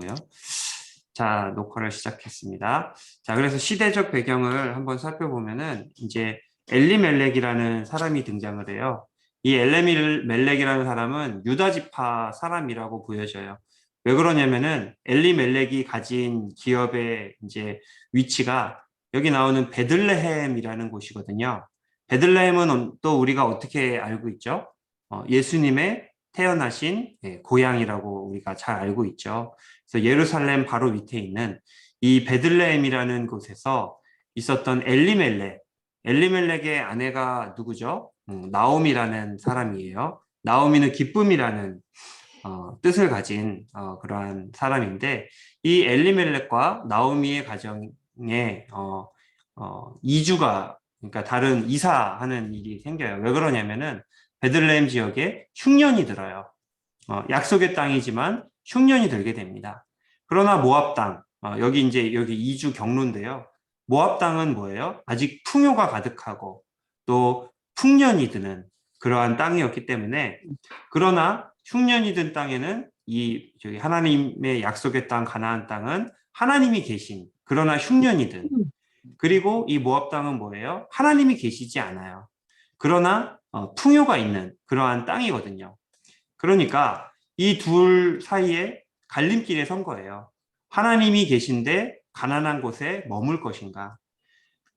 잠깐만요. 자, 녹화를 시작했습니다. 자, 그래서 시대적 배경을 한번 살펴보면은 이제 엘리멜렉이라는 사람이 등장을 해요. 이 엘리멜렉이라는 사람은 유다 지파 사람이라고 보여져요. 왜 그러냐면은 엘리멜렉이 가진 기업의 이제 위치가 여기 나오는 베들레헴이라는 곳이거든요. 베들레헴은 또 우리가 어떻게 알고 있죠? 예수님의 태어나신 고향이라고 우리가 잘 알고 있죠. 그래서 예루살렘 바로 밑에 있는 이 베들레헴이라는 곳에서 있었던 엘리멜렉의 아내가 누구죠? 나옴이라는 사람이에요. 나오미는 기쁨이라는 뜻을 가진 그러한 사람인데 이 엘리멜렉과 나오미의 가정에 이주가 그러니까 다른 이사하는 일이 생겨요. 왜 그러냐면은 베들레헴 지역에 흉년이 들어요. 약속의 땅이지만 흉년이 들게 됩니다. 그러나 모압 땅, 여기 이주 경로인데요. 모압 땅은 뭐예요? 아직 풍요가 가득하고 또 풍년이 드는 그러한 땅이었기 때문에 그러나 흉년이 든 땅에는 저기 하나님의 약속의 땅 가나안 땅은 하나님이 계신 그러나 흉년이 든 그리고 이 모압 땅은 뭐예요? 하나님이 계시지 않아요. 그러나 풍요가 있는 그러한 땅이거든요. 그러니까 이 둘 사이에 갈림길에 선 거예요. 하나님이 계신데 가난한 곳에 머물 것인가?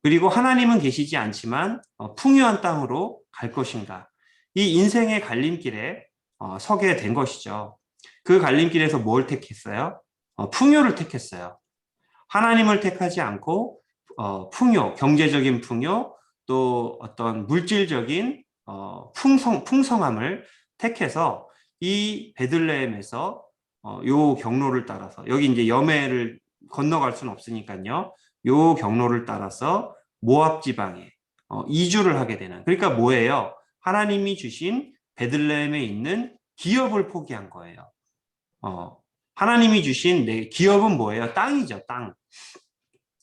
그리고 하나님은 계시지 않지만 풍요한 땅으로 갈 것인가? 이 인생의 갈림길에 서게 된 것이죠. 그 갈림길에서 뭘 택했어요? 풍요를 택했어요. 하나님을 택하지 않고 풍요, 경제적인 풍요, 또 어떤 물질적인 풍성함을 택해서 이 베들레헴에서 요 경로를 따라서 여기 이제 여매를 건너갈 수는 없으니까요. 요 경로를 따라서 모압 지방에 이주를 하게 되는. 그러니까 뭐예요? 하나님이 주신 베들레헴에 있는 기업을 포기한 거예요. 하나님이 주신 기업은 뭐예요? 땅이죠, 땅.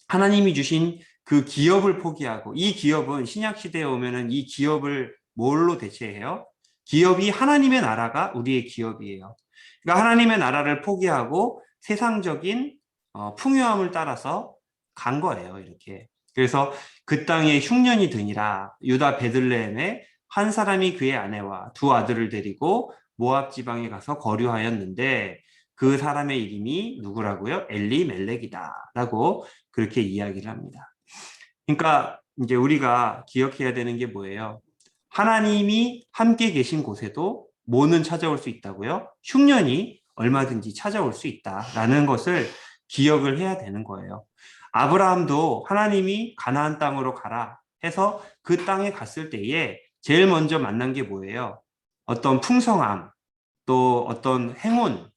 하나님이 주신 그 기업을 포기하고 이 기업은 신약 시대에 오면은 이 기업을 뭘로 대체해요? 기업이 하나님의 나라가 우리의 기업이에요. 그러니까 하나님의 나라를 포기하고 세상적인 풍요함을 따라서 간 거예요, 이렇게. 그래서 그 땅에 흉년이 드니라 유다 베들레헴에 한 사람이 그의 아내와 두 아들을 데리고 모압 지방에 가서 거류하였는데 그 사람의 이름이 누구라고요? 엘리멜렉이다라고 그렇게 이야기를 합니다. 그러니까 이제 우리가 기억해야 되는 게 뭐예요? 하나님이 함께 계신 곳에도 뭐는 찾아올 수 있다고요? 흉년이 얼마든지 찾아올 수 있다라는 것을 기억을 해야 되는 거예요. 아브라함도 하나님이 가나안 땅으로 가라 해서 그 땅에 갔을 때에 제일 먼저 만난 게 뭐예요? 어떤 풍성함, 또 어떤 행운,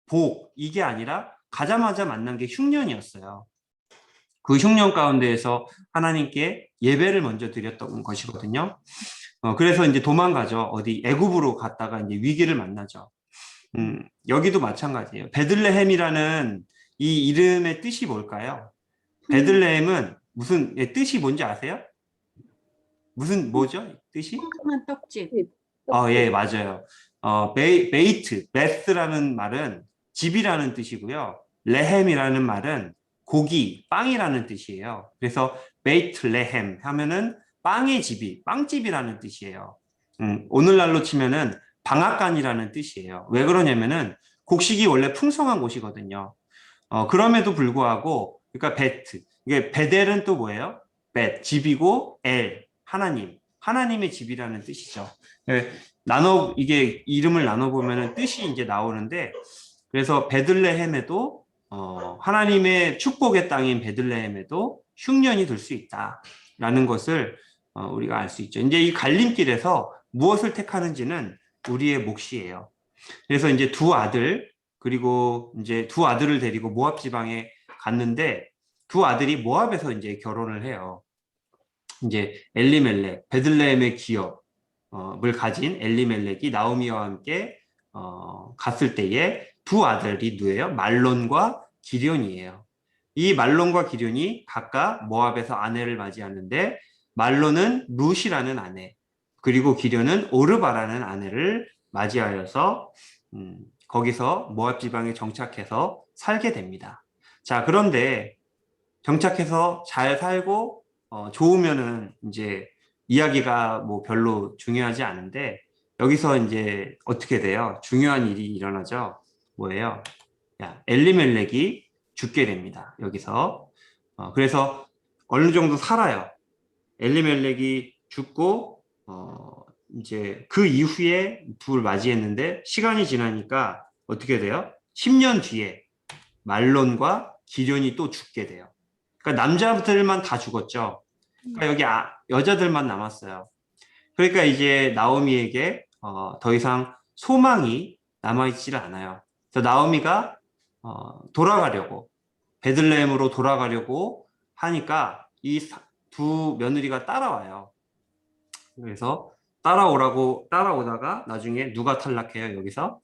복, 이게 아니라 가자마자 만난 게 흉년이었어요. 그 흉년 가운데에서 하나님께 예배를 먼저 드렸던 것이거든요. 그래서 이제 도망가죠. 어디 애굽으로 갔다가 이제 위기를 만나죠. 여기도 마찬가지예요. 베들레헴이라는 이 이름의 뜻이 뭘까요? 베들레헴은 무슨 뜻이 뭔지 아세요? 무슨 뭐죠? 뜻이? 풍성한 떡집. 예, 맞아요. 베스라는 말은 집이라는 뜻이고요. 레헴이라는 말은 고기, 빵이라는 뜻이에요. 그래서 베이트레헴 하면은 빵의 집이, 빵집이라는 뜻이에요. 오늘날로 치면은 방앗간이라는 뜻이에요. 왜 그러냐면은 곡식이 원래 풍성한 곳이거든요. 그럼에도 불구하고, 그러니까 이게 베델은 또 뭐예요? 집이고 하나님. 하나님의 집이라는 뜻이죠. 이게 이름을 나눠보면 뜻이 이제 나오는데, 그래서 베들레헴에도, 하나님의 축복의 땅인 베들레헴에도 흉년이 들 수 있다라는 것을 우리가 알 수 있죠. 이제 이 갈림길에서 무엇을 택하는지는 우리의 몫이에요. 그래서 이제 그리고 이제 두 아들을 데리고 모압 지방에 갔는데, 두 아들이 모압에서 이제 결혼을 해요. 이제 엘리멜렉, 베들레헴의 기업을 가진 엘리멜렉이 나오미와 함께 갔을 때에 두 아들이 누구예요? 말론과 기련이에요. 이 말론과 기련이 각각 모압에서 아내를 맞이하는데 말론은 룻이라는 아내, 그리고 기련은 오르바라는 아내를 맞이하여서 거기서 모압 지방에 정착해서 살게 됩니다. 자, 그런데 정착해서 잘 살고 좋으면은 이제 이야기가 뭐 별로 중요하지 않은데 여기서 이제 어떻게 돼요? 중요한 일이 일어나죠. 뭐예요? 야, 엘리멜렉이 죽게 됩니다. 여기서. 그래서 어느 정도 살아요. 엘리멜렉이 죽고 이제 그 이후에 부를 맞이했는데 시간이 지나니까 어떻게 돼요? 10년 뒤에 말론과 기련이 또 죽게 돼요. 그러니까 남자들만 다 죽었죠. 그러니까 여기 여자들만 남았어요. 그러니까 이제 나오미에게 더 이상 소망이 남아있지를 않아요. 그래서 나오미가 돌아가려고 베들레헴으로 돌아가려고 하니까 이 두 며느리가 따라와요. 그래서 따라오다가 나중에 누가 탈락해요? 여기서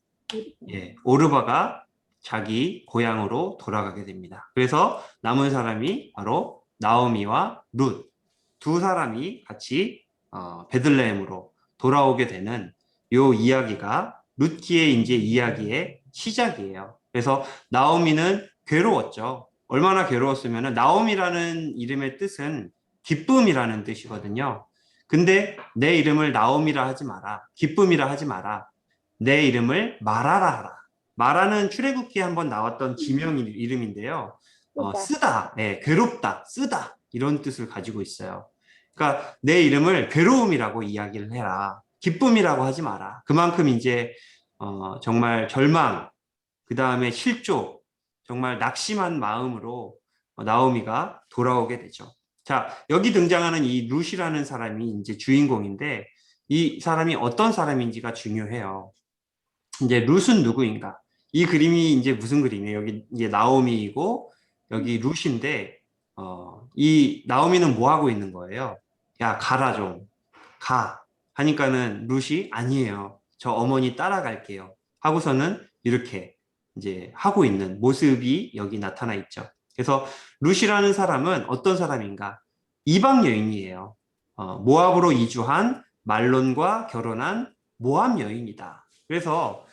예, 오르바가 자기 고향으로 돌아가게 됩니다. 그래서 남은 사람이 바로 나오미와 룻 두 사람이 같이 베들레헴으로 돌아오게 되는 요 이야기가 룻기의 이제 이야기의 시작이에요. 그래서 나오미는 괴로웠죠. 얼마나 괴로웠으면 나오미라는 이름의 뜻은 기쁨이라는 뜻이거든요. 근데 내 이름을 나오미라 하지 마라. 기쁨이라 하지 마라. 내 이름을 마라라 하라. 마라는 출애굽기에 한번 나왔던 지명 이름인데요. 쓰다, 네, 괴롭다, 쓰다 이런 뜻을 가지고 있어요. 그러니까 내 이름을 괴로움이라고 이야기를 해라. 기쁨이라고 하지 마라. 그만큼 이제 정말 절망, 그 다음에 실조, 정말 낙심한 마음으로 나오미가 돌아오게 되죠. 자, 여기 등장하는 이 룻이라는 사람이 이제 주인공인데 이 사람이 어떤 사람인지가 중요해요. 이제 룻은 누구인가? 이 그림이 이제 무슨 그림이에요? 여기 이제 나오미이고 여기 룻인데 이 나오미는 뭐 하고 있는 거예요? 야, 가라 좀. 가. 하니까는 룻이 아니에요. 저 어머니 따라갈게요. 하고서는 이렇게 이제 하고 있는 모습이 여기 나타나 있죠. 그래서 룻이라는 사람은 어떤 사람인가? 이방 여인이에요. 모압으로 이주한 말론과 결혼한 모압 여인이다. 그래서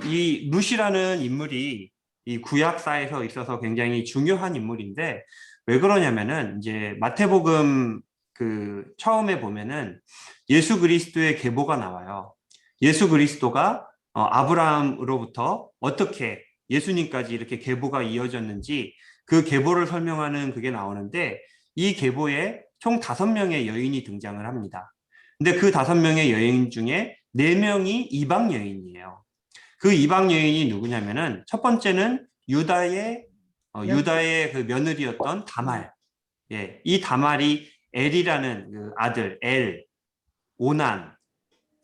이 룻이라는 인물이 이 구약사에서 있어서 굉장히 중요한 인물인데 왜 그러냐면은 이제 마태복음 그 처음에 보면은 예수 그리스도의 계보가 나와요. 예수 그리스도가 아브라함으로부터 어떻게 예수님까지 이렇게 계보가 이어졌는지 그 계보를 설명하는 그게 나오는데 이 계보에 총 5명의 여인이 등장을 합니다. 근데 그 5명의 여인 중에 4명이 이방 여인이에요. 그 이방 여인이 누구냐면은 첫 번째는 유다의 그 며느리였던 다말. 예, 이 다말이 엘이라는 그 아들 오난,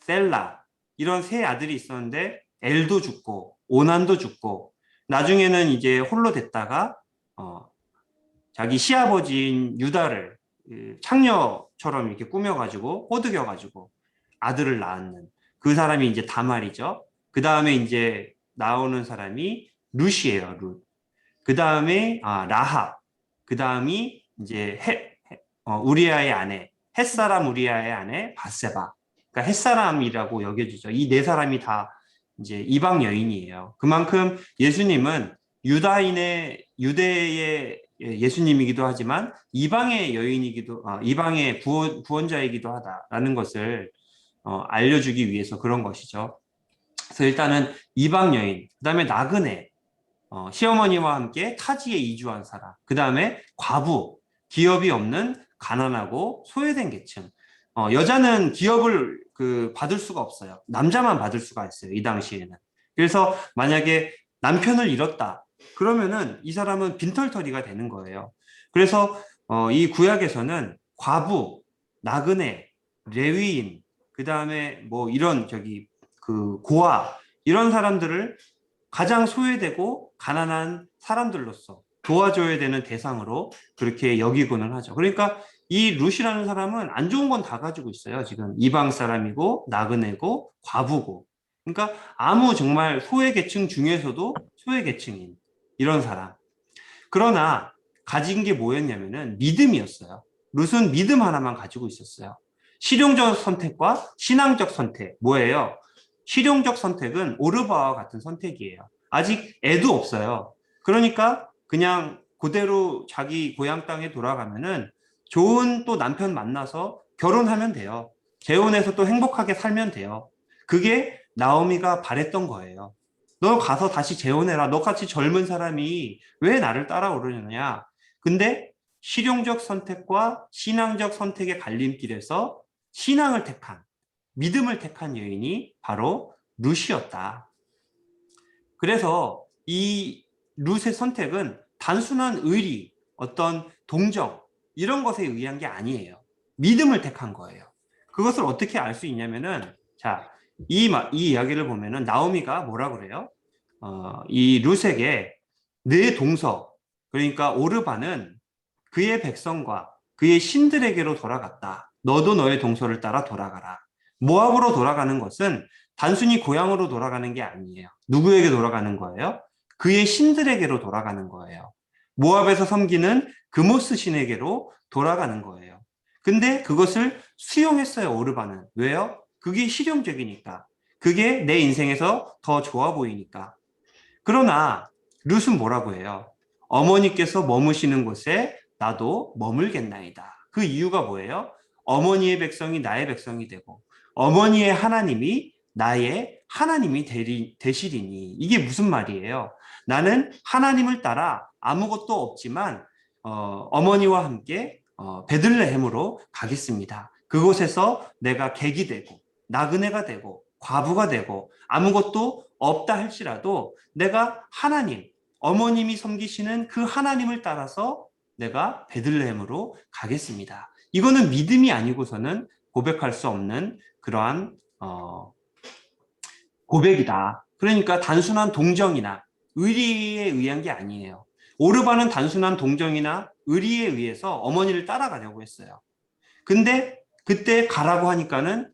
셀라 이런 세 아들이 있었는데 엘도 죽고 오난도 죽고 나중에는 이제 홀로 됐다가 자기 시아버지인 유다를 창녀처럼 이렇게 꾸며가지고 호드겨가지고 아들을 낳는 그 사람이 이제 다말이죠. 그 다음에 이제 나오는 사람이 룻이에요. 룻. 그 다음에 라합. 그 다음이 이제 우리아의 아내, 햇사람 우리아의 아내 바세바. 그러니까 햇사람이라고 여겨지죠. 이 네 사람이 다 이제 이방 여인이에요. 그만큼 예수님은 유대의 예수님이기도 하지만 이방의 이방의 구원자이기도 하다라는 것을 알려주기 위해서 그런 것이죠. 그래서 일단은 이방 여인, 그 다음에 나그네, 시어머니와 함께 타지에 이주한 사람, 그 다음에 과부, 기업이 없는 가난하고 소외된 계층. 여자는 기업을 받을 수가 없어요. 남자만 받을 수가 있어요. 이 당시에는. 그래서 만약에 남편을 잃었다. 그러면은 이 사람은 빈털터리가 되는 거예요. 그래서 이 구약에서는 과부, 나그네, 레위인, 그 다음에 뭐 이런 고아 이런 사람들을 가장 소외되고 가난한 사람들로서 도와줘야 되는 대상으로 그렇게 여기고는 하죠. 그러니까 이 룻이라는 사람은 안 좋은 건 다 가지고 있어요. 지금 이방 사람이고 나그네고 과부고. 그러니까 아무 정말 소외계층 중에서도 소외계층인 이런 사람. 그러나 가진 게 뭐였냐면은 믿음이었어요. 룻은 믿음 하나만 가지고 있었어요. 실용적 선택과 신앙적 선택. 뭐예요? 실용적 선택은 오르바와 같은 선택이에요. 아직 애도 없어요. 그러니까 그냥 그대로 자기 고향 땅에 돌아가면은 좋은 또 남편 만나서 결혼하면 돼요. 재혼해서 또 행복하게 살면 돼요. 그게 나오미가 바랬던 거예요. 너 가서 다시 재혼해라. 너같이 젊은 사람이 왜 나를 따라오느냐. 근데 실용적 선택과 신앙적 선택의 갈림길에서 신앙을 택한, 믿음을 택한 여인이 바로 룻이었다. 그래서 이 룻의 선택은 단순한 의리, 어떤 동정, 이런 것에 의한 게 아니에요. 믿음을 택한 거예요. 그것을 어떻게 알 수 있냐면은, 자, 이 이야기를 보면은 나오미가 뭐라 그래요? 이 룻에게 내 동서, 그러니까 오르반은 그의 백성과 그의 신들에게로 돌아갔다. 너도 너의 동서를 따라 돌아가라. 모압으로 돌아가는 것은 단순히 고향으로 돌아가는 게 아니에요. 누구에게 돌아가는 거예요? 그의 신들에게로 돌아가는 거예요. 모압에서 섬기는 그모스 신에게로 돌아가는 거예요. 근데 그것을 수용했어요, 오르반은. 왜요? 그게 실용적이니까. 그게 내 인생에서 더 좋아 보이니까. 그러나 룻은 뭐라고 해요? 어머니께서 머무시는 곳에 나도 머물겠나이다. 그 이유가 뭐예요? 어머니의 백성이 나의 백성이 되고 어머니의 하나님이 나의 하나님이 되시리니. 이게 무슨 말이에요? 나는 하나님을 따라 아무것도 없지만 어머니와 함께 베들레헴으로 가겠습니다. 그곳에서 내가 객이 되고 나그네가 되고 과부가 되고 아무것도 없다 할지라도 내가 하나님, 어머님이 섬기시는 그 하나님을 따라서 내가 베들레헴으로 가겠습니다. 이거는 믿음이 아니고서는 고백할 수 없는 그러한 고백이다. 그러니까 단순한 동정이나 의리에 의한 게 아니에요. 오르반은 단순한 동정이나 의리에 의해서 어머니를 따라가려고 했어요. 근데 그때 가라고 하니까는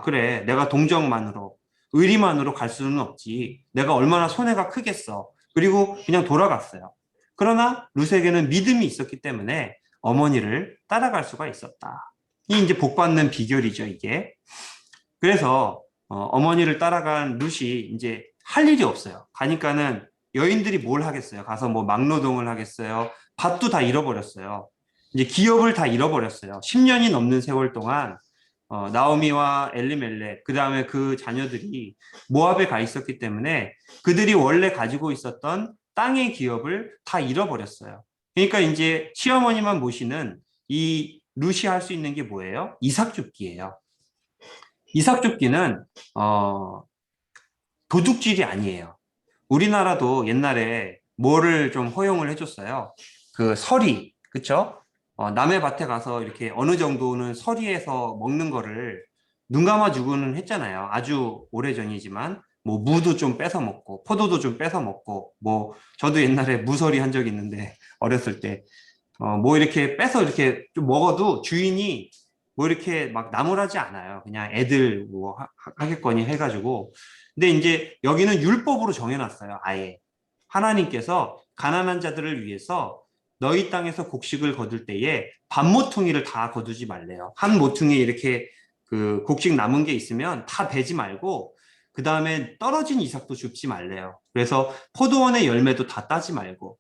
그래, 내가 동정만으로 의리만으로 갈 수는 없지. 내가 얼마나 손해가 크겠어. 그리고 그냥 돌아갔어요. 그러나 룻에게는 믿음이 있었기 때문에 어머니를 따라갈 수가 있었다. 이 이제 복받는 비결이죠, 이게. 그래서 어머니를 따라간 룻이 이제 할 일이 없어요. 가니까는 여인들이 뭘 하겠어요? 가서 뭐 막노동을 하겠어요? 밭도 다 잃어버렸어요. 이제 기업을 다 잃어버렸어요. 10년이 넘는 세월 동안 나오미와 엘리멜렉, 그 다음에 그 자녀들이 모압에 가 있었기 때문에 그들이 원래 가지고 있었던 땅의 기업을 다 잃어버렸어요. 그러니까 이제 시어머니만 모시는 이 룻이 할 수 있는 게 뭐예요? 이삭 줍기예요. 이삭 줍기는 도둑질이 아니에요. 우리나라도 옛날에 뭐를 좀 허용을 해줬어요. 그 서리, 그쵸? 남의 밭에 가서 이렇게 어느 정도는 서리에서 먹는 거를 눈 감아주고는 했잖아요. 아주 오래전이지만 뭐 무도 좀 뺏어 먹고 포도도 좀 뺏어 먹고 뭐 저도 옛날에 무서리 한 적이 있는데 어렸을 때 뭐 이렇게 빼서 이렇게 좀 먹어도 주인이 뭐 이렇게 막 나무라지 않아요. 그냥 애들 뭐 하겠거니 해가지고. 근데 이제 여기는 율법으로 정해놨어요. 아예. 하나님께서 가난한 자들을 위해서 너희 땅에서 곡식을 거둘 때에 반 모퉁이를 다 거두지 말래요. 한 모퉁이에 이렇게 그 곡식 남은 게 있으면 다 베지 말고 그 다음에 떨어진 이삭도 줍지 말래요. 그래서 포도원의 열매도 다 따지 말고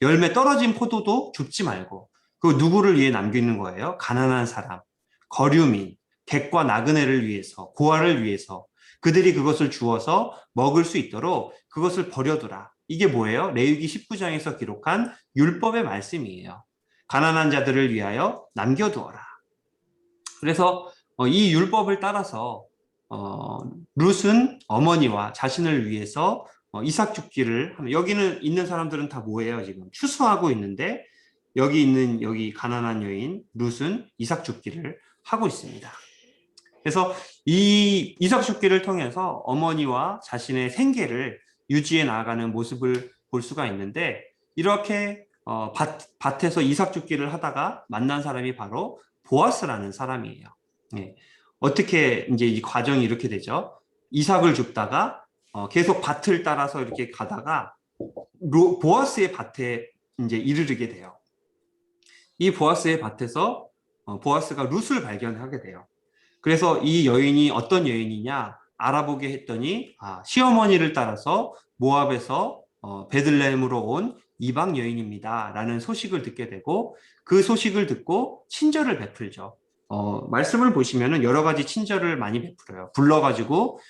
열매 떨어진 포도도 줍지 말고 그 누구를 위해 남기는 거예요? 가난한 사람, 거류민, 객과 나그네를 위해서, 고아를 위해서 그들이 그것을 주어서 먹을 수 있도록 그것을 버려두라. 이게 뭐예요? 레위기 19장에서 기록한 율법의 말씀이에요. 가난한 자들을 위하여 남겨두어라. 그래서 이 율법을 따라서 룻은 어머니와 자신을 위해서 이삭 줍기를 하면 여기는 있는 사람들은 다 뭐예요? 지금 추수하고 있는데 여기 가난한 여인 룻은 이삭 줍기를 하고 있습니다. 그래서 이 이삭 줍기를 통해서 어머니와 자신의 생계를 유지해 나가는 모습을 볼 수가 있는데 이렇게 밭에서 이삭 줍기를 하다가 만난 사람이 바로 보아스라는 사람이에요. 예. 어떻게 이제 이 과정이 이렇게 되죠? 이삭을 줍다가 계속 밭을 따라서 이렇게 가다가 보아스의 밭에 이제 이르게 돼요. 이 보아스의 밭에서 보아스가 룻을 발견하게 돼요. 그래서 이 여인이 어떤 여인이냐 알아보게 했더니 시어머니를 따라서 모압에서 베들레헴으로 온 이방 여인입니다. 라는 소식을 듣게 되고 그 소식을 듣고 친절을 베풀죠. 말씀을 보시면은 여러 가지 친절을 많이 베풀어요. 불러가지고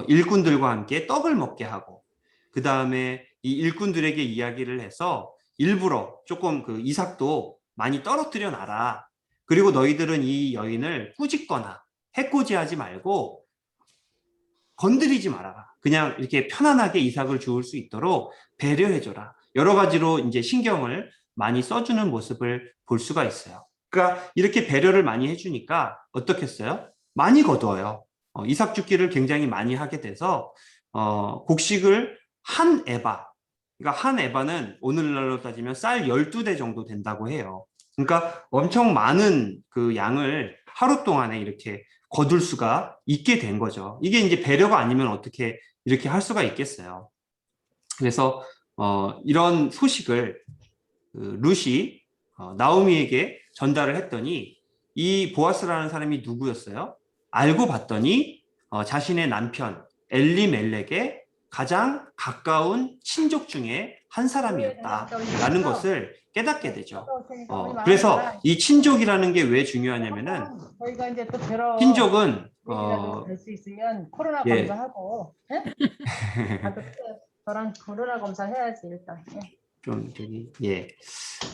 일꾼들과 함께 떡을 먹게 하고 그 다음에 이 일꾼들에게 이야기를 해서 일부러 조금 그 이삭도 많이 떨어뜨려 놔라. 그리고 너희들은 이 여인을 꾸짖거나 해코지하지 말고 건드리지 말아라. 그냥 이렇게 편안하게 이삭을 주울 수 있도록 배려해줘라. 여러 가지로 이제 신경을 많이 써주는 모습을 볼 수가 있어요. 그러니까 이렇게 배려를 많이 해주니까 어떻겠어요? 많이 거두어요. 이삭 죽기를 굉장히 많이 하게 돼서 곡식을 한 에바, 그러니까 한 에바는 오늘날로 따지면 쌀 12대 정도 된다고 해요. 그러니까 엄청 많은 그 양을 하루 동안에 이렇게 거둘 수가 있게 된 거죠. 이게 이제 배려가 아니면 어떻게 이렇게 할 수가 있겠어요. 그래서 이런 소식을 룻이 나오미에게 전달을 했더니 이 보아스라는 사람이 누구였어요? 알고 봤더니 자신의 남편 엘리멜렉의 가장 가까운 친족 중에 한 사람이었다라는 것을 깨닫게 되죠. 그래서 이 친족이라는 게 왜 중요하냐면은 친족은 될수 있으면 코로나 예. 검사하고 저랑 코로나 검사 해야지 일단. 좀 저기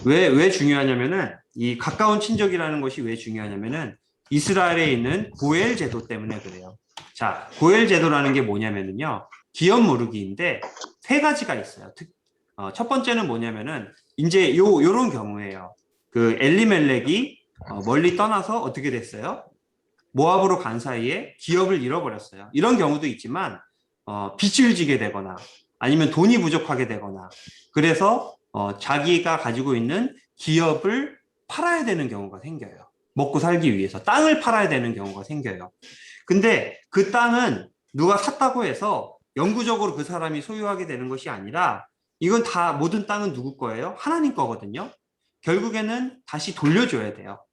왜 중요하냐면은 이 가까운 친족이라는 것이 왜 중요하냐면은 이스라엘에 있는 고엘 제도 때문에 그래요. 자, 고엘 제도라는 게 뭐냐면은요. 기업 무르기인데 세 가지가 있어요. 첫 번째는 뭐냐면은 이제 요런 경우예요. 그 엘리멜렉이 멀리 떠나서 어떻게 됐어요? 모압으로 간 사이에 기업을 잃어버렸어요. 이런 경우도 있지만 빚을 지게 되거나 아니면 돈이 부족하게 되거나 그래서 자기가 가지고 있는 기업을 팔아야 되는 경우가 생겨요. 먹고 살기 위해서 땅을 팔아야 되는 경우가 생겨요. 근데 그 땅은 누가 샀다고 해서 영구적으로 그 사람이 소유하게 되는 것이 아니라 이건 다 모든 땅은 누구 거예요? 하나님 거거든요. 결국에는 다시 돌려줘야 돼요.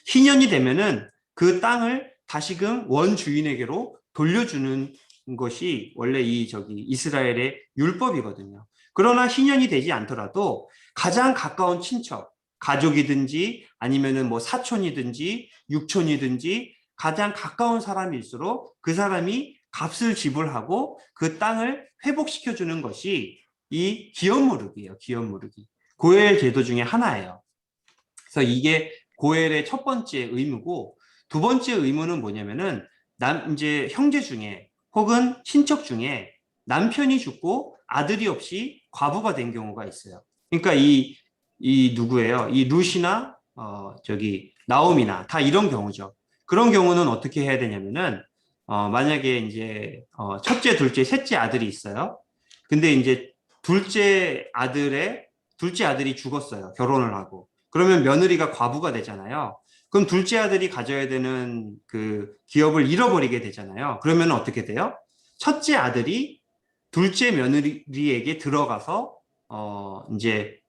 희년이 되면은 그 땅을 다시금 원주인에게로 돌려주는 것이 원래 이스라엘의 율법이거든요. 그러나 희년이 되지 않더라도 가장 가까운 친척, 가족이든지 아니면은 뭐 사촌이든지 육촌이든지 가장 가까운 사람일수록 그 사람이 값을 지불하고 그 땅을 회복시켜주는 것이 이 기업무르기예요. 기업무르기. 고엘 제도 중에 하나예요. 그래서 이게 고엘의 첫 번째 의무고 두 번째 의무는 뭐냐면은 이제 형제 중에 혹은 친척 중에 남편이 죽고 아들이 없이 과부가 된 경우가 있어요. 그러니까 이 누구예요? 이 룻이나 나오미나 다 이런 경우죠. 그런 경우는 어떻게 해야 되냐면은 만약에 이제 첫째, 둘째, 셋째 아들이 있어요. 근데 이제 둘째 아들이 죽었어요. 결혼을 하고. 그러면 며느리가 과부가 되잖아요. 그럼 둘째 아들이 가져야 되는 그 기업을 잃어버리게 되잖아요. 그러면 어떻게 돼요? 첫째 아들이 둘째 며느리에게 들어가서 이제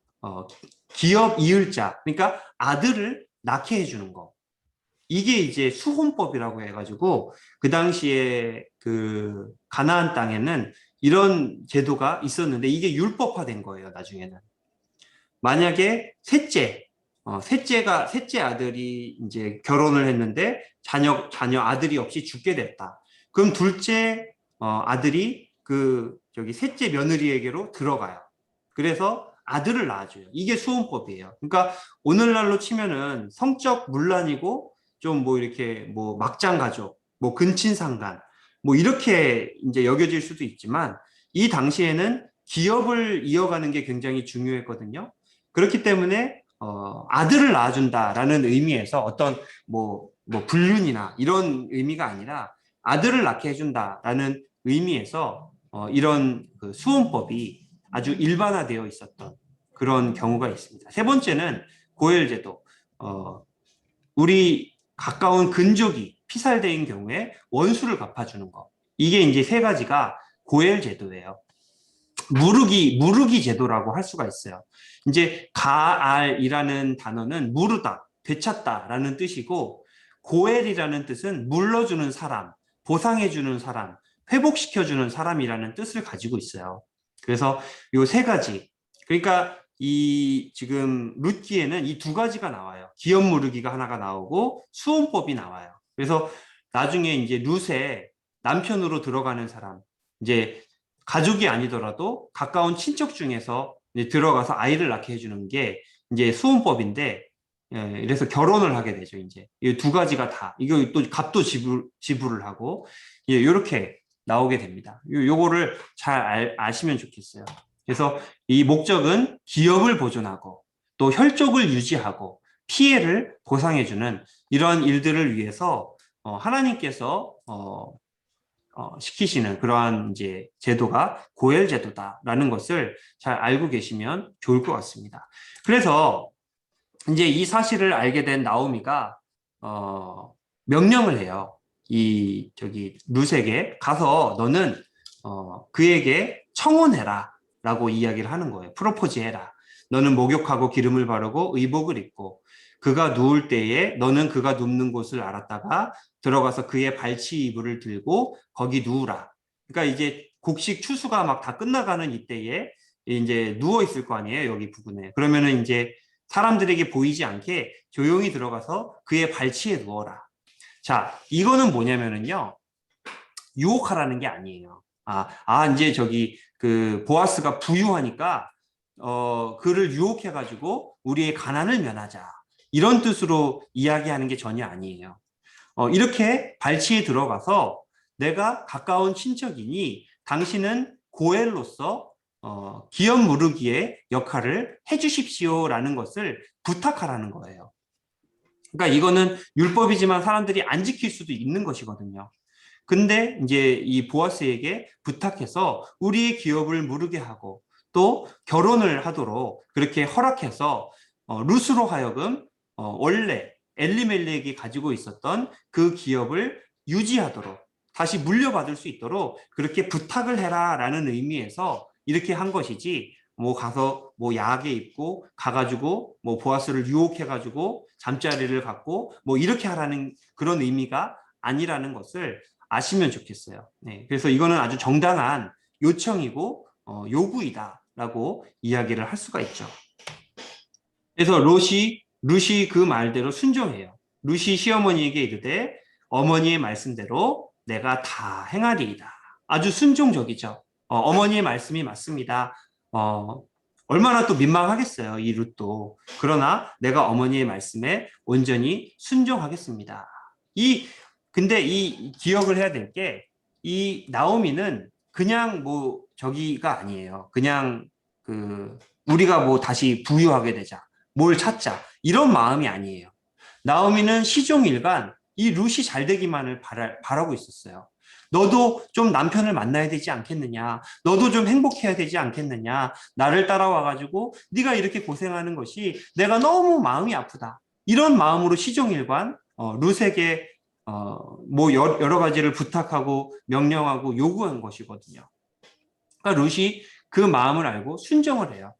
기업 이을자, 그러니까 아들을 낳게 해주는 거. 이게 이제 수혼법이라고 해가지고 그 당시에 그 가나안 땅에는 이런 제도가 있었는데 이게 율법화된 거예요. 나중에는 만약에 셋째 아들이 이제 결혼을 했는데 자녀 아들이 없이 죽게 됐다. 그럼 둘째 아들이 셋째 며느리에게로 들어가요. 그래서 아들을 낳아줘요. 이게 수혼법이에요. 그러니까 오늘날로 치면은 성적 문란이고 좀 뭐 이렇게 뭐 막장 가족, 뭐 근친상간, 뭐 이렇게 이제 여겨질 수도 있지만 이 당시에는 기업을 이어가는 게 굉장히 중요했거든요. 그렇기 때문에 아들을 낳아준다라는 의미에서 어떤 뭐 불륜이나 이런 의미가 아니라 아들을 낳게 해준다라는 의미에서 이런 그 수혼법이 아주 일반화되어 있었던 그런 경우가 있습니다. 세 번째는 고엘제도. 우리 가까운 근족이 피살된 경우에 원수를 갚아주는 것. 이게 이제 세 가지가 고엘제도예요. 무르기 제도라고 할 수가 있어요. 이제 가알이라는 단어는 무르다, 되찾다라는 뜻이고 고엘이라는 뜻은 물러주는 사람, 보상해주는 사람, 회복시켜주는 사람이라는 뜻을 가지고 있어요. 그래서 요 세 가지. 그러니까 이 지금 룻기에는 이 두 가지가 나와요. 기업 무르기가 하나가 나오고 수혼법이 나와요. 그래서 나중에 이제 룻의 남편으로 들어가는 사람, 이제 가족이 아니더라도 가까운 친척 중에서 이제 들어가서 아이를 낳게 해주는 게 이제 수혼법인데, 예, 그래서 결혼을 하게 되죠. 이제 이 두 가지가 다 이거 또 값도 지불을 하고, 예, 이렇게 나오게 됩니다. 요거를 잘 아시면 좋겠어요. 그래서 이 목적은 기업을 보존하고 또 혈족을 유지하고 피해를 보상해주는 이런 일들을 위해서 하나님께서 시키시는 그러한 이제 제도가 고엘 제도다라는 것을 잘 알고 계시면 좋을 것 같습니다. 그래서 이제 이 사실을 알게 된 나오미가 명령을 해요. 이 저기 룻에게 가서 너는 그에게 청혼해라라고 이야기를 하는 거예요. 프로포즈해라. 너는 목욕하고 기름을 바르고 의복을 입고 그가 누울 때에 너는 그가 눕는 곳을 알았다가 들어가서 그의 발치 이불을 들고 거기 누우라. 그러니까 이제 곡식 추수가 막 다 끝나가는 이때에 이제 누워 있을 거 아니에요. 여기 부근에. 그러면은 이제 사람들에게 보이지 않게 조용히 들어가서 그의 발치에 누워라. 자, 이거는 뭐냐면은요, 유혹하라는 게 아니에요. 이제 저기 그 보아스가 부유하니까 그를 유혹해가지고 우리의 가난을 면하자. 이런 뜻으로 이야기하는 게 전혀 아니에요. 이렇게 발치에 들어가서 내가 가까운 친척이니 당신은 고엘로서 기업 무르기의 역할을 해주십시오라는 것을 부탁하라는 거예요. 그러니까 이거는 율법이지만 사람들이 안 지킬 수도 있는 것이거든요. 근데 이제 이 보아스에게 부탁해서 우리의 기업을 무르게 하고 또 결혼을 하도록 그렇게 허락해서 룻으로 하여금 원래 엘리멜렉이 가지고 있었던 그 기업을 유지하도록 다시 물려받을 수 있도록 그렇게 부탁을 해라라는 의미에서 이렇게 한 것이지, 뭐 가서 뭐 야하게 입고 가가지고 뭐 보아스를 유혹해가지고 잠자리를 갖고 뭐 이렇게 하라는 그런 의미가 아니라는 것을 아시면 좋겠어요. 네, 그래서 이거는 아주 정당한 요청이고 요구이다라고 이야기를 할 수가 있죠. 그래서 룻이 그 말대로 순종해요. 룻이 시어머니에게 이르되 어머니의 말씀대로 내가 다 행하리이다. 아주 순종적이죠. 어머니의 말씀이 맞습니다. 얼마나 또 민망하겠어요, 이 룻도. 그러나 내가 어머니의 말씀에 온전히 순종하겠습니다. 근데 이 기억을 해야 될 게, 이 나오미는 그냥 뭐 저기가 아니에요. 그냥 우리가 뭐 다시 부유하게 되자, 뭘 찾자, 이런 마음이 아니에요. 나오미는 시종일관 이 룻이 잘 되기만을 바라고 있었어요. 너도 좀 남편을 만나야 되지 않겠느냐, 너도 좀 행복해야 되지 않겠느냐, 나를 따라와가지고 네가 이렇게 고생하는 것이 내가 너무 마음이 아프다, 이런 마음으로 시종일관 룻에게 뭐 여러 가지를 부탁하고 명령하고 요구한 것이거든요. 그러니까 룻이 그 마음을 알고 순종을 해요.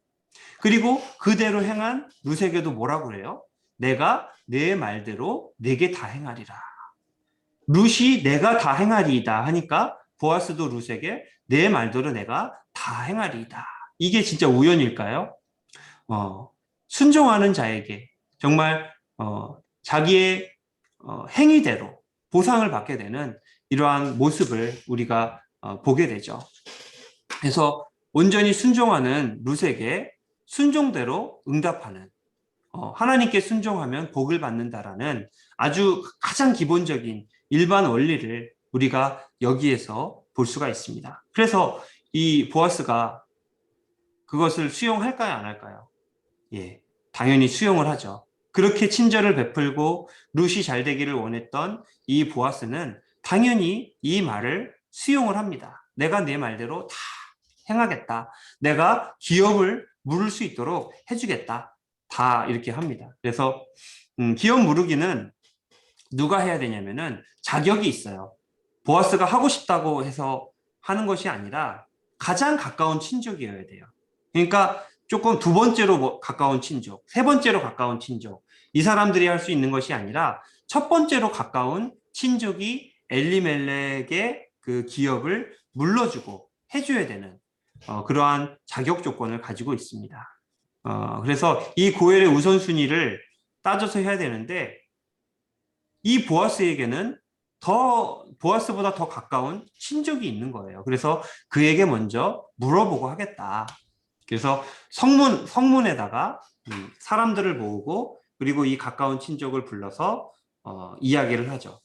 그리고 그대로 행한 룻에게도 뭐라고 그래요? 내가 내 말대로 내게 다 행하리라. 룻이 내가 다 행하리이다 하니까 보아스도 룻에게 내 말대로 내가 다 행하리이다. 이게 진짜 우연일까요? 순종하는 자에게 정말 자기의 행위대로 보상을 받게 되는 이러한 모습을 우리가 보게 되죠. 그래서 온전히 순종하는 룻에게 순종대로 응답하는, 하나님께 순종하면 복을 받는다라는 아주 가장 기본적인 일반 원리를 우리가 여기에서 볼 수가 있습니다. 그래서 이 보아스가 그것을 수용할까요, 안 할까요? 예, 당연히 수용을 하죠. 그렇게 친절을 베풀고 룻이 잘 되기를 원했던 이 보아스는 당연히 이 말을 수용을 합니다. 내가 내 말대로 다 행하겠다. 내가 기업을 물을 수 있도록 해주겠다. 다 이렇게 합니다. 그래서 기업 무르기는 누가 해야 되냐면은 자격이 있어요. 보아스가 하고 싶다고 해서 하는 것이 아니라 가장 가까운 친족이어야 돼요. 그러니까 조금 두 번째로 가까운 친족, 세 번째로 가까운 친족, 이 사람들이 할 수 있는 것이 아니라 첫 번째로 가까운 친족이 엘리멜렉의 그 기업을 물러주고 해줘야 되는 그러한 자격 조건을 가지고 있습니다. 그래서 이 고엘의 우선순위를 따져서 해야 되는데 이 보아스에게는 보아스보다 더 가까운 친족이 있는 거예요. 그래서 그에게 먼저 물어보고 하겠다. 그래서 성문에다가 사람들을 모으고 그리고 이 가까운 친족을 불러서 이야기를 하죠.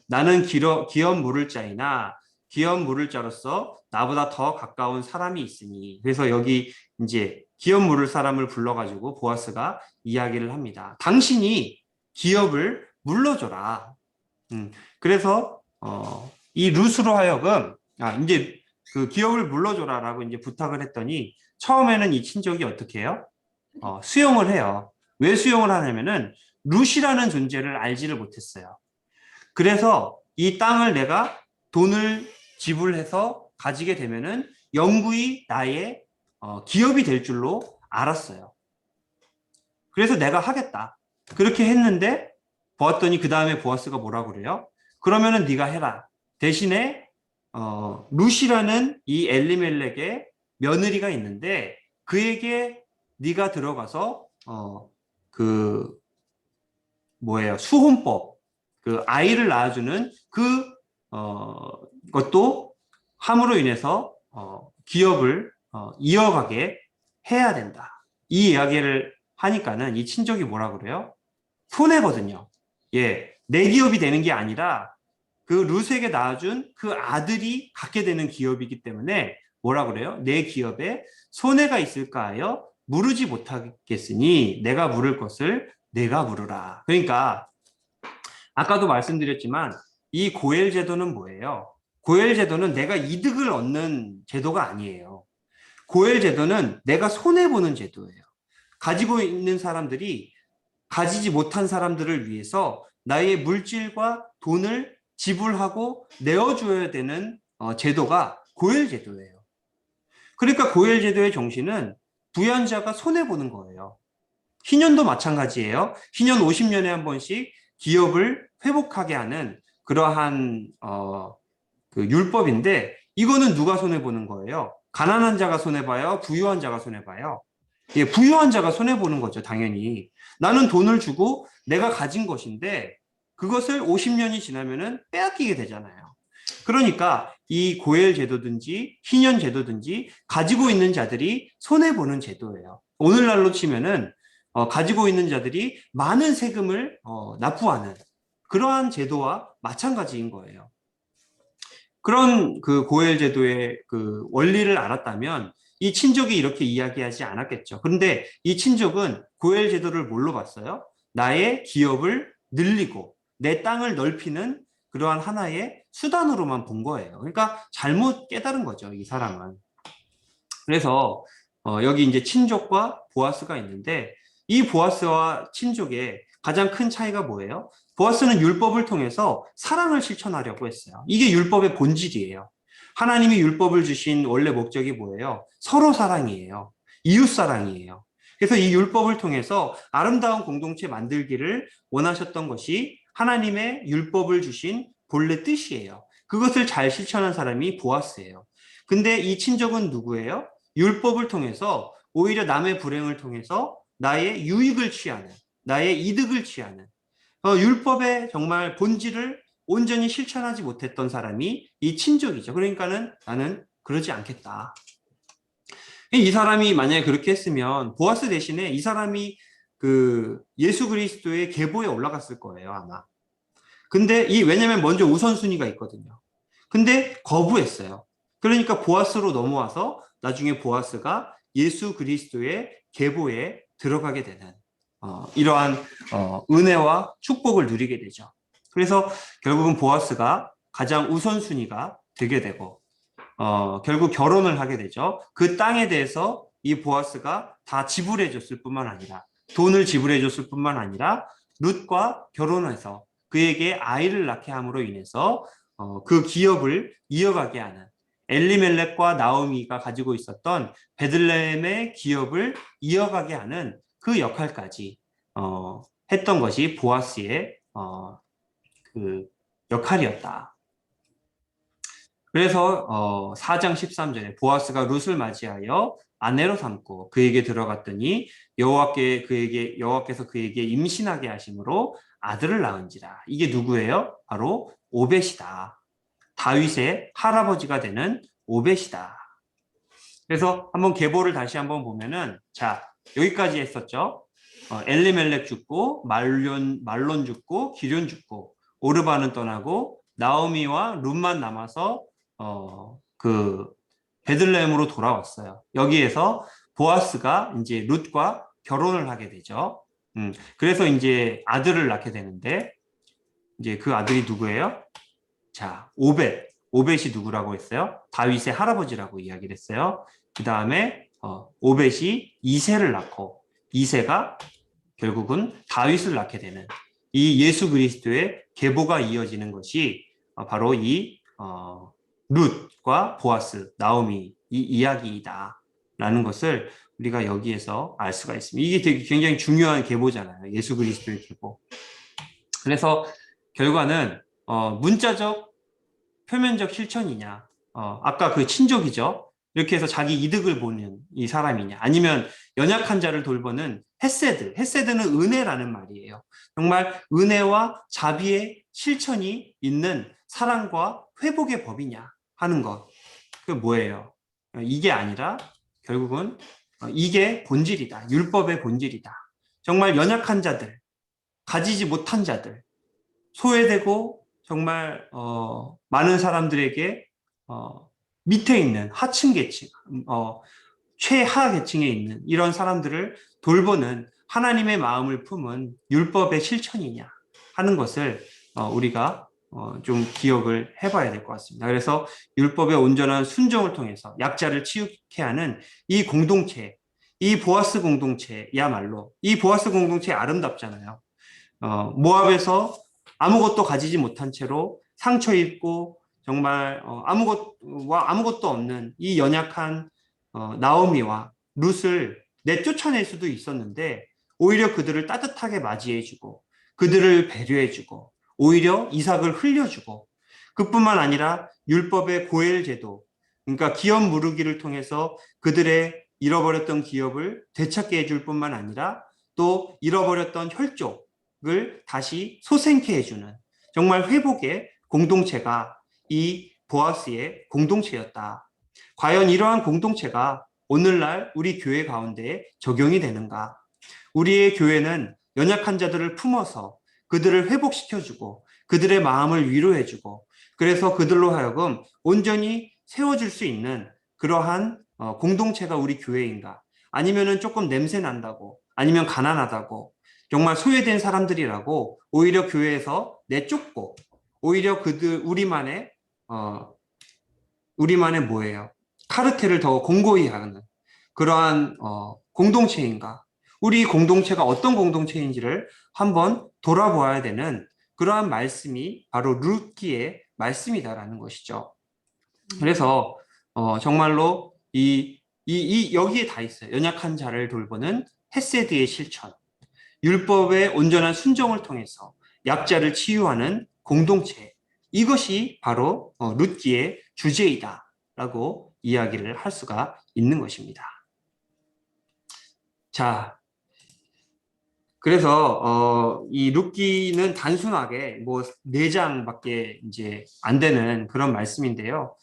나는 기업 물을 자이나 기업 물을 자로서 나보다 더 가까운 사람이 있으니. 그래서 여기 이제 기업 물을 사람을 불러가지고 보아스가 이야기를 합니다. 당신이 기업을 물러줘라. 그래서 이 룻으로 하여금 이제 그 기업을 물러줘라라고 이제 부탁을 했더니 처음에는 이 친족이 어떻게 해요? 수용을 해요. 왜 수용을 하냐면은 룻이라는 존재를 알지를 못했어요. 그래서 이 땅을 내가 돈을 지불해서 가지게 되면은 영구히 나의 기업이 될 줄로 알았어요. 그래서 내가 하겠다. 그렇게 했는데 보았더니 그 다음에 보아스가 뭐라고 그래요? 그러면은 네가 해라. 대신에 룻이라는 이 엘리멜렉의 며느리가 있는데 그에게 네가 들어가서 그 뭐예요? 수혼법, 그 아이를 낳아주는 것도 함으로 인해서 기업을 이어가게 해야 된다. 이 이야기를 하니까는 이 친족이 뭐라 그래요? 손해거든요. 예, 내 기업이 되는 게 아니라 그 룻에게 낳아준 그 아들이 갖게 되는 기업이기 때문에 뭐라 그래요? 내 기업에 손해가 있을까 하여 물으지 못하겠으니 내가 물을 것을 내가 물으라. 그러니까 아까도 말씀드렸지만 이 고엘 제도는 뭐예요? 고엘 제도는 내가 이득을 얻는 제도가 아니에요. 고엘 제도는 내가 손해보는 제도예요. 가지고 있는 사람들이 가지지 못한 사람들을 위해서 나의 물질과 돈을 지불하고 내어줘야 되는 제도가 고엘 제도예요. 그러니까 고엘 제도의 정신은 부유한 자가 손해보는 거예요. 희년도 마찬가지예요. 희년 50년에 한 번씩 기업을 회복하게 하는 그러한 그 율법인데 이거는 누가 손해보는 거예요? 가난한 자가 손해봐요? 부유한 자가 손해봐요? 예, 부유한 자가 손해보는 거죠, 당연히. 나는 돈을 주고 내가 가진 것인데 그것을 50년이 지나면은 빼앗기게 되잖아요. 그러니까 이 고엘 제도든지 희년 제도든지 가지고 있는 자들이 손해보는 제도예요. 오늘날로 치면은 가지고 있는 자들이 많은 세금을 납부하는 그러한 제도와 마찬가지인 거예요. 그런 그 고엘 제도의 그 원리를 알았다면 이 친족이 이렇게 이야기하지 않았겠죠. 그런데 이 친족은 고엘 제도를 뭘로 봤어요? 나의 기업을 늘리고 내 땅을 넓히는 그러한 하나의 수단으로만 본 거예요. 그러니까 잘못 깨달은 거죠, 이 사람은. 그래서 여기 이제 친족과 보아스가 있는데 이 보아스와 친족의 가장 큰 차이가 뭐예요? 보아스는 율법을 통해서 사랑을 실천하려고 했어요. 이게 율법의 본질이에요. 하나님이 율법을 주신 원래 목적이 뭐예요? 서로 사랑이에요. 이웃 사랑이에요. 그래서 이 율법을 통해서 아름다운 공동체 만들기를 원하셨던 것이 하나님의 율법을 주신 본래 뜻이에요. 그것을 잘 실천한 사람이 보아스예요. 근데 이 친족은 누구예요? 율법을 통해서 오히려 남의 불행을 통해서 나의 유익을 취하는, 나의 이득을 취하는 율법의 정말 본질을 온전히 실천하지 못했던 사람이 이 친족이죠. 그러니까는 나는 그러지 않겠다. 이 사람이 만약에 그렇게 했으면 보아스 대신에 이 사람이 그 예수 그리스도의 계보에 올라갔을 거예요, 아마. 근데 왜냐면 먼저 우선순위가 있거든요. 근데 거부했어요. 그러니까 보아스로 넘어와서 나중에 보아스가 예수 그리스도의 계보에 들어가게 되는 이러한 은혜와 축복을 누리게 되죠. 그래서 결국은 보아스가 가장 우선순위가 되게 되고 결국 결혼을 하게 되죠. 그 땅에 대해서 이 보아스가 다 지불해 줬을 뿐만 아니라 돈을 지불해 줬을 뿐만 아니라 룻과 결혼해서 그에게 아이를 낳게 함으로 인해서 그 기업을 이어가게 하는 엘리멜렉과 나오미가 가지고 있었던 베들레헴의 기업을 이어가게 하는 그 역할까지 했던 것이 보아스의 그 역할이었다. 그래서 4장 13절에 보아스가 룻을 맞이하여 아내로 삼고 그에게 들어갔더니 여호와께서 그에게 임신하게 하심으로 아들을 낳은지라. 이게 누구예요? 바로 오벳이다. 다윗의 할아버지가 되는 오벳이다. 그래서 한번 계보를 다시 한번 보면은, 자, 여기까지 했었죠. 엘리멜렉 죽고 말론 죽고 기럨 죽고 오르바는 떠나고 나오미와 룻만 남아서 그 베들레헴으로 돌아왔어요. 여기에서 보아스가 이제 룻과 결혼을 하게 되죠. 그래서 이제 아들을 낳게 되는데, 이제 그 아들이 누구예요? 자, 오벳이 누구라고 했어요? 다윗의 할아버지라고 이야기를 했어요. 그 다음에 오벳이 이새를 낳고 이새가 결국은 다윗을 낳게 되는 이 예수 그리스도의 계보가 이어지는 것이 바로 이 룻과 보아스, 나오미 이 이야기이다라는 것을 우리가 여기에서 알 수가 있습니다. 이게 되게 굉장히 중요한 계보잖아요. 예수 그리스도의 계보. 그래서 결과는 문자적 표면적 실천이냐, 아까 그 친족이죠. 이렇게 해서 자기 이득을 보는 이 사람이냐, 아니면 연약한 자를 돌보는 헤세드는 은혜라는 말이에요. 정말 은혜와 자비의 실천이 있는 사랑과 회복의 법이냐 하는 것. 그 뭐예요? 이게 아니라 결국은 이게 본질이다. 율법의 본질이다. 정말 연약한 자들, 가지지 못한 자들, 소외되고 정말 많은 사람들에게 밑에 있는 하층 계층, 최하 계층에 있는 이런 사람들을 돌보는 하나님의 마음을 품은 율법의 실천이냐 하는 것을 우리가 좀 기억을 해봐야 될 것 같습니다. 그래서 율법의 온전한 순종을 통해서 약자를 치유케 하는 이 공동체, 이 보아스 공동체야말로, 이 보아스 공동체 아름답잖아요. 모압에서 아무것도 가지지 못한 채로 상처 입고 정말 아무것도 없는 이 연약한 나오미와 룻을 내쫓아낼 수도 있었는데, 오히려 그들을 따뜻하게 맞이해주고 그들을 배려해주고 오히려 이삭을 흘려주고, 그뿐만 아니라 율법의 고엘 제도, 그러니까 기업 무르기를 통해서 그들의 잃어버렸던 기업을 되찾게 해줄 뿐만 아니라 또 잃어버렸던 혈족을 다시 소생케 해주는 정말 회복의 공동체가 이 보아스의 공동체였다. 과연 이러한 공동체가 오늘날 우리 교회 가운데 적용이 되는가? 우리의 교회는 연약한 자들을 품어서 그들을 회복시켜주고 그들의 마음을 위로해주고, 그래서 그들로 하여금 온전히 세워줄 수 있는 그러한 공동체가 우리 교회인가? 아니면은 조금 냄새 난다고, 아니면 가난하다고, 정말 소외된 사람들이라고 오히려 교회에서 내쫓고, 오히려 우리만의 뭐예요? 카르텔을 더 공고히 하는 그러한 공동체인가? 우리 공동체가 어떤 공동체인지를 한번 돌아보아야 되는 그러한 말씀이 바로 룻기의 말씀이다라는 것이죠. 그래서 정말로 여기에 다 있어요. 연약한 자를 돌보는 헤세드의 실천, 율법의 온전한 순종을 통해서 약자를 치유하는 공동체, 이것이 바로 룻기의 주제이다라고 이야기를 할 수가 있는 것입니다. 자, 그래서 이 룻기는 단순하게 뭐 4장밖에 이제 안 되는 그런 말씀인데요.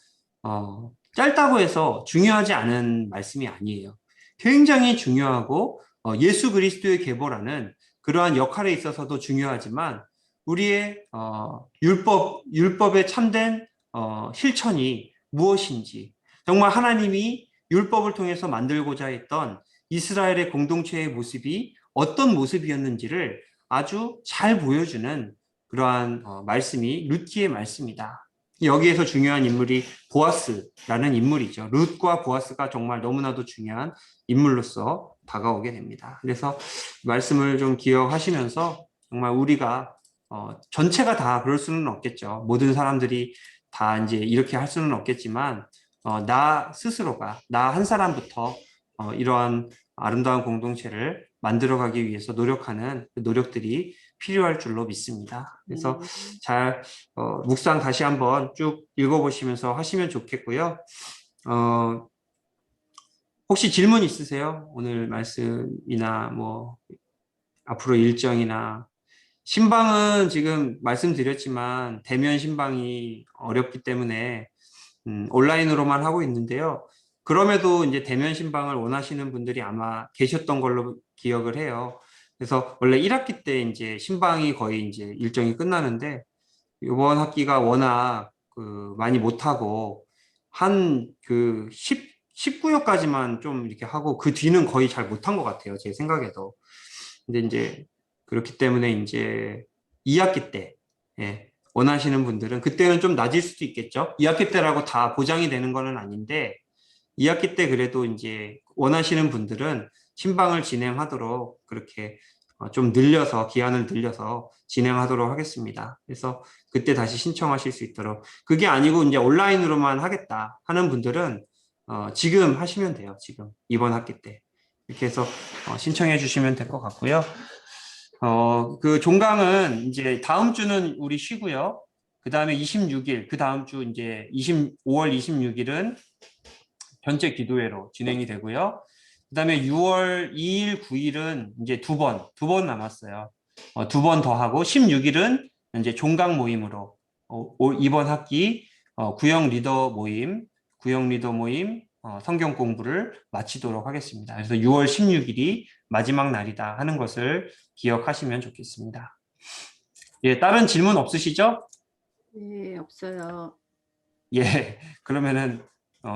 짧다고 해서 중요하지 않은 말씀이 아니에요. 굉장히 중요하고 예수 그리스도의 계보라는 그러한 역할에 있어서도 중요하지만, 우리의 율법의 참된 실천이 무엇인지, 정말 하나님이 율법을 통해서 만들고자 했던 이스라엘의 공동체의 모습이 어떤 모습이었는지를 아주 잘 보여주는 그러한 말씀이 룻기의 말씀이다. 여기에서 중요한 인물이 보아스라는 인물이죠. 룻과 보아스가 정말 너무나도 중요한 인물로서 다가오게 됩니다. 그래서 말씀을 좀 기억하시면서 정말 우리가 전체가 다 그럴 수는 없겠죠. 모든 사람들이 다 이제 이렇게 할 수는 없겠지만, 나 스스로가, 나 한 사람부터 이러한 아름다운 공동체를 만들어가기 위해서 노력하는 그 노력들이 필요할 줄로 믿습니다. 그래서 잘 묵상 다시 한번 쭉 읽어보시면서 하시면 좋겠고요. 혹시 질문 있으세요? 오늘 말씀이나 뭐 앞으로 일정이나 신방은 지금 말씀드렸지만 대면 신방이 어렵기 때문에 온라인으로만 하고 있는데요. 그럼에도 이제 대면 신방을 원하시는 분들이 아마 계셨던 걸로 기억을 해요. 그래서 원래 1학기 때 이제 신방이 거의 이제 일정이 끝나는데 이번 학기가 워낙 많이 못하고 한 19역까지만 좀 이렇게 하고 그 뒤는 거의 잘 못한 것 같아요. 제 생각에도. 근데 이제 그렇기 때문에 이제 2학기 때 예, 원하시는 분들은 그때는 좀 낮을 수도 있겠죠. 2학기 때라고 다 보장이 되는 거는 아닌데 2학기 때 그래도 이제 원하시는 분들은 신방을 진행하도록 그렇게 좀 늘려서 기한을 늘려서 진행하도록 하겠습니다. 그래서 그때 다시 신청하실 수 있도록 그게 아니고 이제 온라인으로만 하겠다 하는 분들은 지금 하시면 돼요. 지금 이번 학기 때 이렇게 해서 신청해 주시면 될 것 같고요. 그 종강은 이제 다음 주는 우리 쉬고요. 그 다음에 26일, 그 다음 주 이제 5월 26일은 전체 기도회로 진행이 되고요. 그 다음에 6월 2일, 9일은 이제 두 번 남았어요. 두 번 더 하고 16일은 이제 종강 모임으로 이번 학기 구역 리더 모임, 성경 공부를 마치도록 하겠습니다. 그래서 6월 16일이 마지막 날이다 하는 것을 기억하시면 좋겠습니다. 예, 다른 질문 없으시죠? 네, 없어요. 예, 그러면은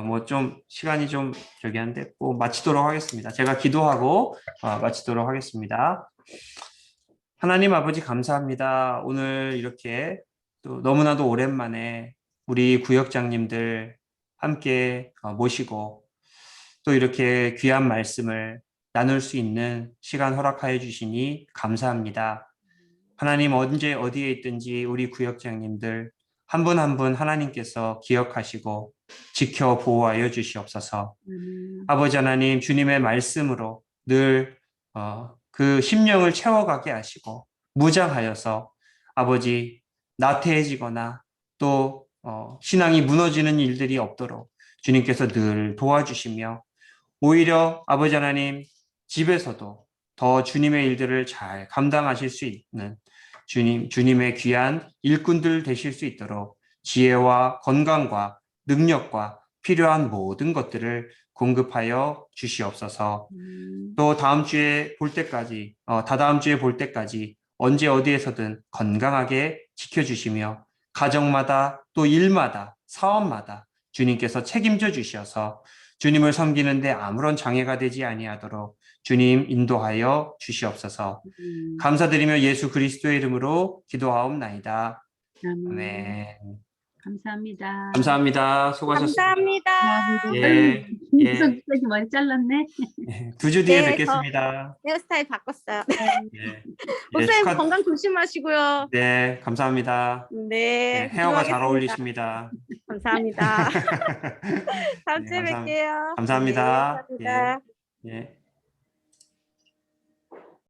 뭐 좀 시간이 좀 저기 한데 뭐 마치도록 하겠습니다. 제가 기도하고 마치도록 하겠습니다. 하나님 아버지 감사합니다. 오늘 이렇게 또 너무나도 오랜만에 우리 구역장님들 함께 모시고 또 이렇게 귀한 말씀을 나눌 수 있는 시간 허락하여 주시니 감사합니다. 하나님 언제 어디에 있든지 우리 구역장님들 한 분 한 분 하나님께서 기억하시고 지켜 보호하여 주시옵소서. 아버지 하나님 주님의 말씀으로 늘 그 심령을 채워가게 하시고 무장하여서 아버지 나태해지거나 또 신앙이 무너지는 일들이 없도록 주님께서 늘 도와주시며 오히려 아버지 하나님 집에서도 더 주님의 일들을 잘 감당하실 수 있는 주님의 귀한 일꾼들 되실 수 있도록 지혜와 건강과 능력과 필요한 모든 것들을 공급하여 주시옵소서. 또 다음 주에 볼 때까지, 다다음 주에 볼 때까지 언제 어디에서든 건강하게 지켜주시며 가정마다 또 일마다 사업마다 주님께서 책임져 주셔서 주님을 섬기는데 아무런 장애가 되지 아니하도록 주님 인도하여 주시옵소서. 감사드리며 예수 그리스도의 이름으로 기도하옵나이다. 아멘. 감사합니다. 감사합니다. 수고하셨습니다. 감사합니다. 예, 예. 갑자기 머리 잘랐네. 2주 뒤에 네, 뵙겠습니다. 헤어스타일 바꿨어요. 예. 목사님 축하- 건강 조심하시고요. 네, 감사합니다. 네, 헤어가 잘 기도하겠습니다. 어울리십니다. 감사합니다. 다음 네, 주에 뵐게요. 감사합니다. 네, 감사합니다. 예.